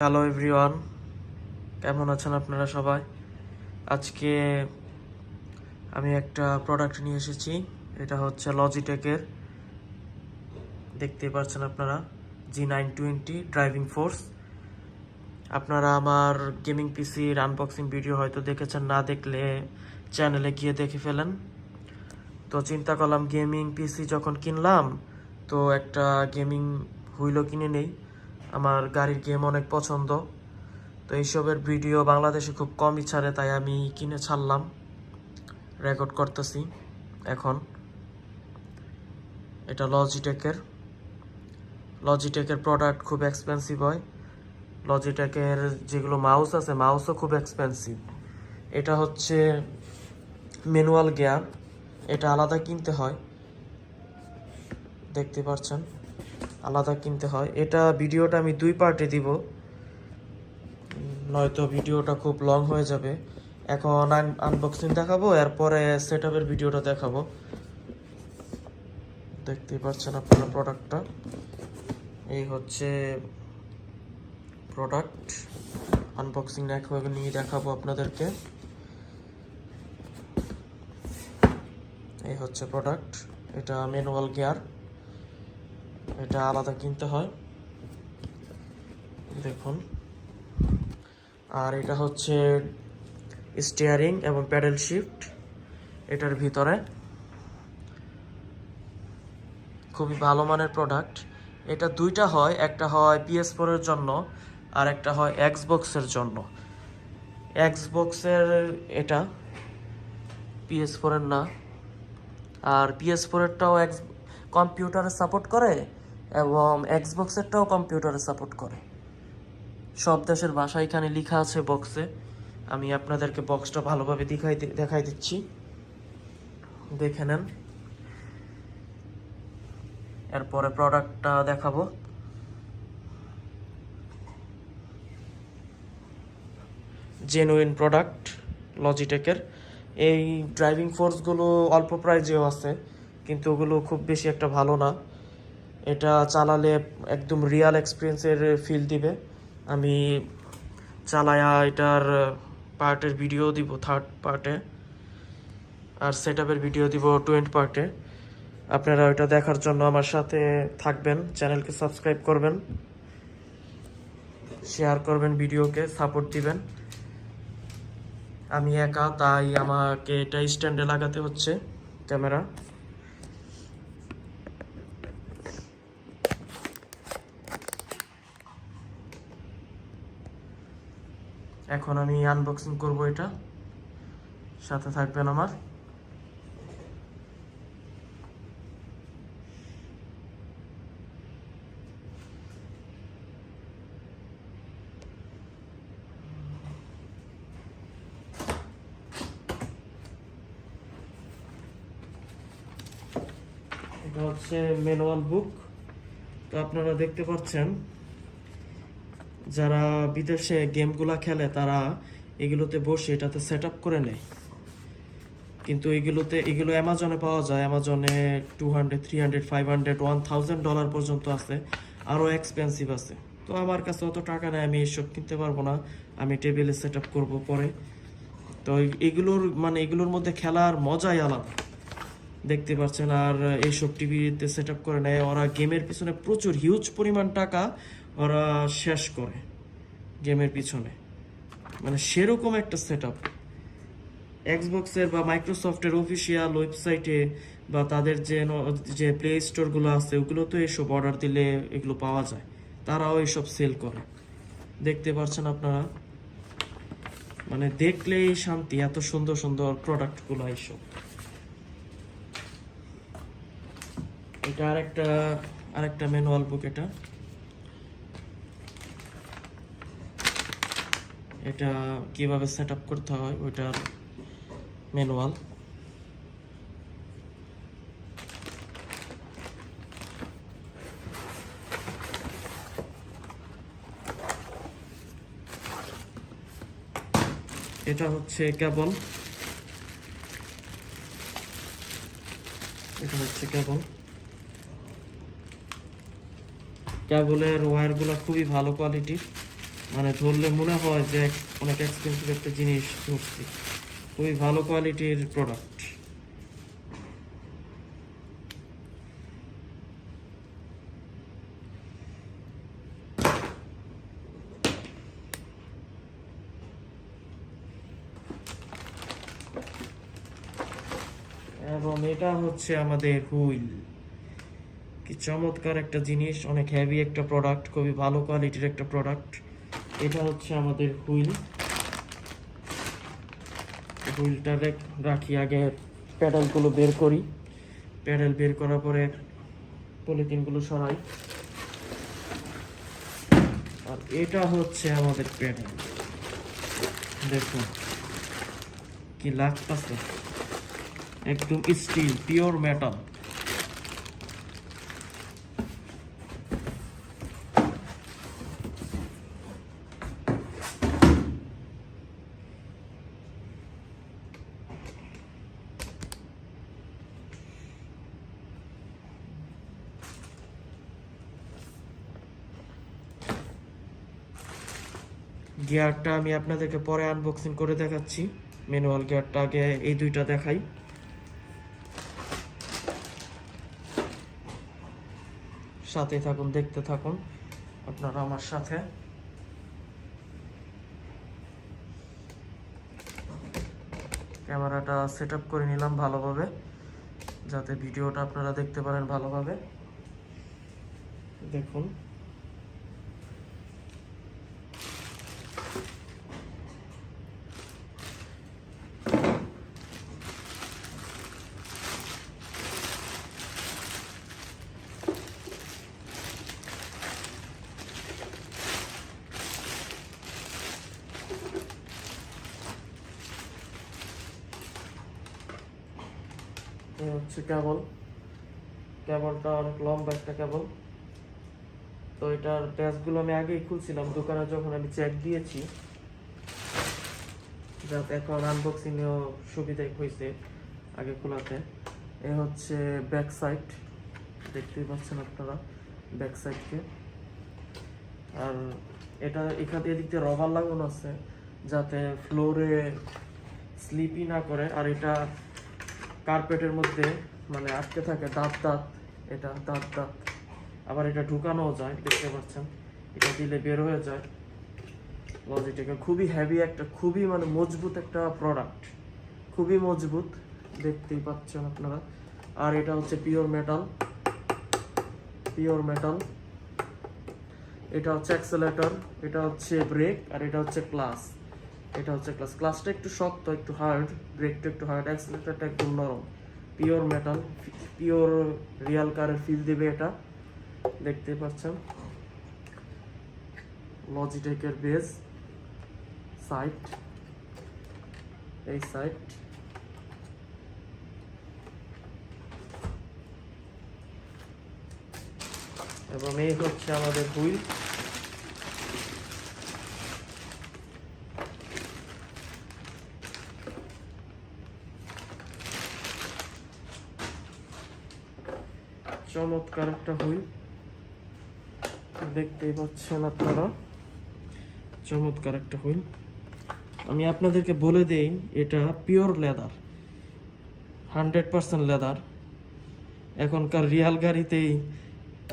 Hello everyone, কেমন আছেন আপনারা সবাই? আজকে আমি একটা প্রোডাক্ট নিয়ে এসেছি। এটা হচ্ছে লজিটেকের, দেখতেই পাচ্ছেন আপনারা, G920 ড্রাইভিং ফোর্স। আপনারা আমার গেমিং পিসির আনবক্সিং ভিডিও হয়তো দেখেছেন, না দেখলে চ্যানেলে গিয়ে দেখে ফেলেন। তো চিন্তা করলাম গেমিং পিসি যখন কিনলাম, তো একটা গেমিং হুইলও কিনে নেই। আমার গাড়ির গেম অনেক পছন্দ, তো এইসবের ভিডিও বাংলাদেশে খুব কমই ছাড়ে, তাই আমি কিনে ছাড়লাম, রেকর্ড করতেছি এখন। এটা লজিটেকের প্রোডাক্ট খুব এক্সপেন্সিভ হয়। লজিটেকের যেগুলো মাউস আছে, মাউসও খুব এক্সপেন্সিভ। এটা হচ্ছে ম্যানুয়াল গিয়ার, এটা আলাদা কিনতে হয়, দেখতে পাচ্ছেন, আলাদা কিনতে হয়। এটা ভিডিওটা আমি 2 পার্টে দিব, নয়তো ভিডিওটা খুব লং হয়ে যাবে। এখন আনবক্সিং দেখাবো, এরপরে সেটআপের ভিডিওটা দেখাবো। দেখতেই পাচ্ছেন আপনারা প্রোডাক্টটা, এই হচ্ছে প্রোডাক্ট। আনবক্সিং একভাবে নিয়ে দেখাবো আপনাদেরকে। এই হচ্ছে প্রোডাক্ট, এটা ম্যানুয়াল গিয়ার, এটা আলাদা কিনতে হয়, দেখুন। আর এটা হচ্ছে স্টিয়ারিং এবং প্যাডেল শিফট এটার ভিতরে। খুবই ভালো মানের প্রোডাক্ট। এটা দুইটা হয়, একটা হয় PS4 এর জন্য আর একটা হয় এক্সবক্সের জন্য। এক্সবক্সের এটা, PS4 এর না। আর PS4 এরটাও কম্পিউটারে সাপোর্ট করে এবং এক্সবক্সেরটাও কম্পিউটারে সাপোর্ট করে। সব দেশের ভাষা এখানে লেখা আছে বক্সে। আমি আপনাদেরকে বক্সটা ভালোভাবে দেখাই দিচ্ছি, দেখে নেন। এরপরে প্রোডাক্টটা দেখাবো। জেনুইন প্রোডাক্ট লজিটেকের। এই ড্রাইভিং ফোর্সগুলো অল্প প্রাইজেও আছে, কিন্তু ওগুলো খুব বেশি একটা ভালো না। এটা চালালে একদম রিয়াল এক্সপিরিয়েন্সের ফিল দিবে। আমি চালায়া এটার পার্টের ভিডিও দিব 3rd পার্টে, আর সেটআপের ভিডিও দিব 20 পার্টে। আপনারা ওইটা দেখার জন্য আমার সাথে থাকবেন, চ্যানেলকে সাবস্ক্রাইব করবেন, শেয়ার করবেন, ভিডিওকে সাপোর্ট দিবেন। আমি একা, তাই আমাকে এটা স্ট্যান্ডে লাগাতে হচ্ছে ক্যামেরা। এখন আমি আনবক্সিং করব, এটা সাথে থাকবেন আমার। এটা হচ্ছে ম্যানুয়াল বুক। তো আপনারা দেখতে পাচ্ছেন, যারা বিদেশে গেমগুলা খেলে তারা এগুলোতে বসে এটাতে সেট আপ করে নেয়, কিন্তু এগুলো অ্যামাজনে পাওয়া যায়। অ্যামাজনে $200, $300, $500, $1000 পর্যন্ত আছে, আরও এক্সপেন্সিভ আছে। তো আমার কাছে অত টাকা নেই, আমি এসব কিনতে পারবো না। আমি টেবিলে সেট আপ করবো পরে। তো এগুলোর মধ্যে খেলার মজাই আলাদা, দেখতে পাচ্ছেন। আর এইসব টিভিতে সেট আপ করে নেয় ওরা, গেমের পিছনে প্রচুর হিউজ পরিমাণ টাকা ওরা শেষ করে গেমের পিছনে, মানে সেরকম একটা সেট আপ। এক্সবক্সের বা মাইক্রোসফটের অফিসিয়াল ওয়েবসাইটে বা তাদের যে প্লে স্টোরগুলো আছে, ওগুলো তো এইসব অর্ডার দিলে এগুলো পাওয়া যায়, তারাও এইসব সেল করে। দেখতে পাচ্ছেন আপনারা, মানে দেখলেই শান্তি, এত সুন্দর সুন্দর প্রোডাক্টগুলো এইসব। এটা আরেকটা ম্যানুয়াল বুক। এটা কিভাবে সেট আপ করতে হয় ওইটার ম্যানুয়াল। এটা হচ্ছে কেবল, কেবলের ওয়্যারগুলো খুবই ভালো কোয়ালিটির। মানে ধরলে মনে হয় যে অনেক এক্সপেন্সিভ একটা জিনিস ধরছি। খুবই ভালো কোয়ালিটির প্রোডাক্ট। এবং এটা হচ্ছে আমাদের হুইল। কি চমৎকার একটা জিনিস, অনেক হেভি একটা প্রোডাক্ট, খুবই ভালো কোয়ালিটির একটা প্রোডাক্ট। এটা হচ্ছে আমাদের হুইল। হুইলটা রাখি আগে, প্যাডেলগুলো বের করি। প্যাডেল বের করার পরে পলিথিনগুলো সরাই। আর এটা হচ্ছে আমাদের প্যাডেল। দেখুন কি লাগতেছে, একদম স্টিল, পিওর মেটাল। গিয়ারটা আমি আপনাদেরকে পরে আনবক্সিং করে দেখাচ্ছি। ম্যানুয়াল গিয়ারটা আগে এই দুইটা দেখাই। সাথে থাকুন, দেখতে থাকুন আপনারা আমার সাথে। ক্যামেরাটা সেট আপ করে নিলাম ভালোভাবে, যাতে ভিডিওটা আপনারা দেখতে পারেন ভালোভাবে। দেখুন এই হচ্ছে কেবলটা অনেক লম্বা একটা কেবল। তো এটার প্যাচগুলো আমি আগেই খুলছিলাম দোকানে যখন আমি চেক দিয়েছি, যাতে এখন আনবক্সিং এও সুবিধা হয়েছে আগে খোলাতে। এ হচ্ছে ব্যাক সাইড, দেখতেই পাচ্ছেন আপনারা ব্যাক সাইডকে। আর এটা এখান থেকে দিক দিয়ে রবার লাগানো আছে যাতে ফ্লোরে স্লিপই না করে। আর এটা কার্পেটের মধ্যে মানে আটকে থাকে, দাঁত, এটা দাঁত। আবার এটা ঢুকানোও যায়, দেখতে পাচ্ছেন, এটা দিলে বের হয়ে যায়। লজিটেক খুবই হেভি একটা, খুবই মানে মজবুত একটা প্রোডাক্ট, খুবই মজবুত, দেখতেই পাচ্ছেন আপনারা। আর এটা হচ্ছে পিওর মেটাল। এটা হচ্ছে অ্যাক্সেলেটর, এটা হচ্ছে ব্রেক, আর এটা হচ্ছে ক্লাস। ক্লাসটা একটু শক্ত, একটু হার্ড, ব্রেকটা একটু হার্ড, অ্যাক্সেলেটরটা একদম নরম। পিওর মেটাল, পিওর রিয়াল কারের ফিল দিবে এটা, দেখতে পাচ্ছেন। লজিটেকের বেস সাইড, এই সাইড। এবং এই হচ্ছে আমাদের হুইল। চমৎকার একটা হুইল, দেখতেই পাচ্ছেন আপনারা, চমৎকার একটা হুইল। আমি আপনাদেরকে বলে দেই, এটা পিওর লেদার, 100% লেদার। এখনকার রিয়াল গাড়িতেই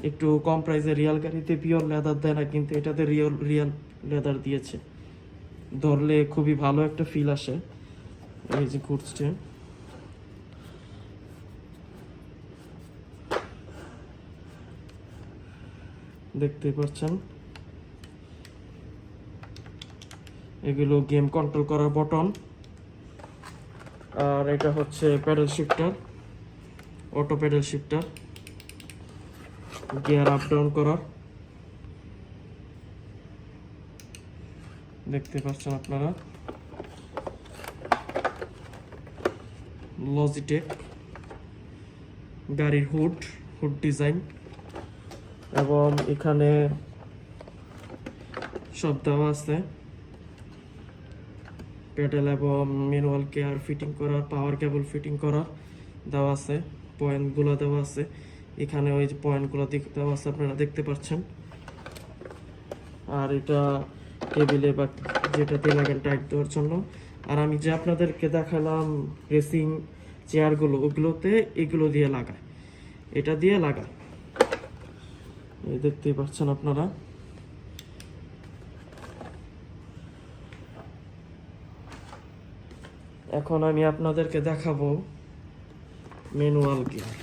একটু কম প্রাইসে রিয়াল গাড়িতে পিওর লেদার দেয় না, কিন্তু এটাতে রিয়াল লেদার দিয়েছে। ধরলে খুবই ভালো একটা ফিল আসে। এই যে ঘুরছে, দেখতে পাচ্ছেন। এগুলো গেম কন্ট্রোল করার বটন। আর এটা হচ্ছে pedal shifter, auto pedal shifter, gear up down করার, দেখতে পাচ্ছেন আপনারা। লজিটেক গাড়ির হুড ডিজাইন, এবং এখানে সব দেওয়া আছে, প্যাডেল এবং ম্যানুয়াল গিয়ার ফিটিং করার, পাওয়ার কেবল ফিটিং করার দেওয়া আছে, পয়েন্টগুলো দেওয়া আছে এখানে, ওই যে পয়েন্টগুলো দেওয়া আছে আপনারা দেখতে পাচ্ছেন। আর এটা টেবিলে বা যেটাতে লাগান টাইট দেওয়ার জন্য। আর আমি যে আপনাদেরকে দেখালাম রেসিং চেয়ারগুলো, ওগুলোতে এগুলো দিয়ে লাগায়, এটা দিয়ে লাগায়, এই দেখতেই পাচ্ছেন আপনারা। এখন আমি আপনাদেরকে দেখাবো ম্যানুয়াল গিয়ার।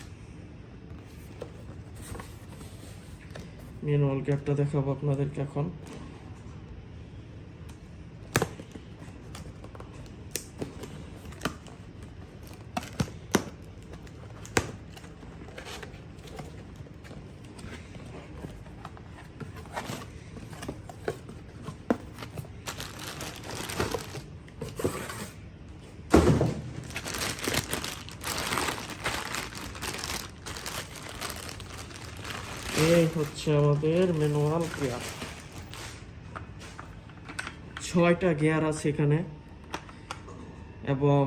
ম্যানুয়াল গিয়ারটা দেখাবো আপনাদেরকে এখন। এই হচ্ছে আমাদের ম্যানুয়াল গিয়ার। 6টা গিয়ার আছে এখানে এবং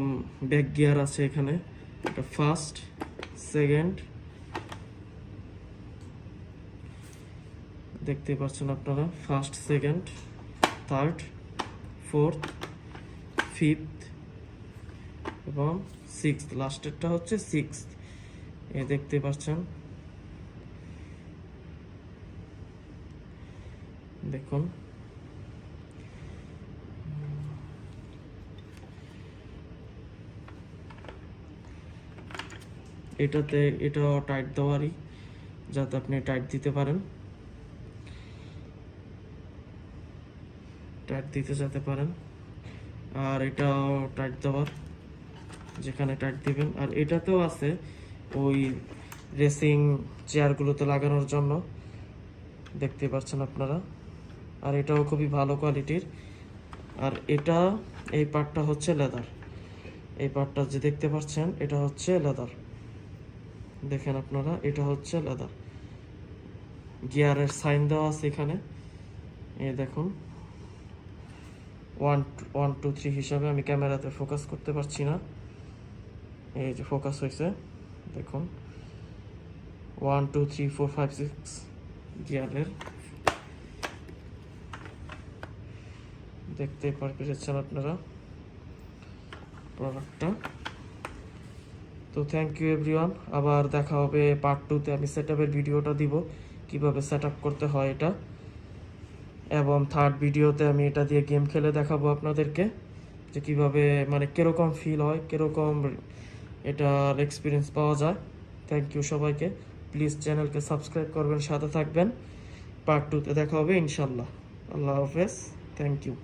ব্যাক গিয়ার আছে এখানে। এটা ফার্স্ট, সেকেন্ড, দেখতে পাচ্ছেন আপনারা, first, second, third, fourth, fifth এবং সিক্সথ। লাস্টেরটা হচ্ছে সিক্সথ, এই দেখতে পাচ্ছেন। দেখুন এটাতে, এটাও টাইট দেওয়ারই, যাতে আপনি টাইট দিতে পারেন, টাইট দিতে যেতে পারেন। আর এটাও টাইট দেওয়ার, যেখানে টাইট দিবেন। আর এটাতেও আছে ওই রেসিং চেয়ারগুলোতে লাগানোর জন্য, দেখতে পাচ্ছেন আপনারা। আর এটাও খুবই ভালো কোয়ালিটির। আর এটা, এই পার্টটা হচ্ছে লেদার, এই পার্টটা যে দেখতে পাচ্ছেন এটা হচ্ছে লেদার, দেখেন আপনারা, এটা হচ্ছে লেদার। গিয়ারের সাইন দেওয়া আছে এখানে, এই দেখুন 1 2 3 হিসাবে। আমি ক্যামেরাতে ফোকাস করতে পারছি না, এই যে ফোকাস হয়েছে, দেখুন 1 2 3 4 5 6 গিয়ারের, দেখতে পেরেছেন আপনারা প্রোডাক্টটা। তো থ্যাংক ইউ এভরিওয়ান। আবার দেখা হবে পার্ট 2-তে। আমি সেটআপের ভিডিওটা দিব, কিভাবে সেটআপ করতে হয় এটা, এবং থার্ড ভিডিওতে আমি এটা দিয়ে গেম খেলে দেখাবো আপনাদেরকে, যে কিভাবে, মানে কিরকম ফিল হয়, কিরকম এটার এক্সপিরিয়েন্স পাওয়া যায়। থ্যাংক ইউ সবাইকে। প্লিজ চ্যানেলকে সাবস্ক্রাইব করবেন, সাথে থাকবেন। পার্ট 2-তে দেখা হবে ইনশাল্লাহ। আল্লাহ হাফেজ, থ্যাংক ইউ।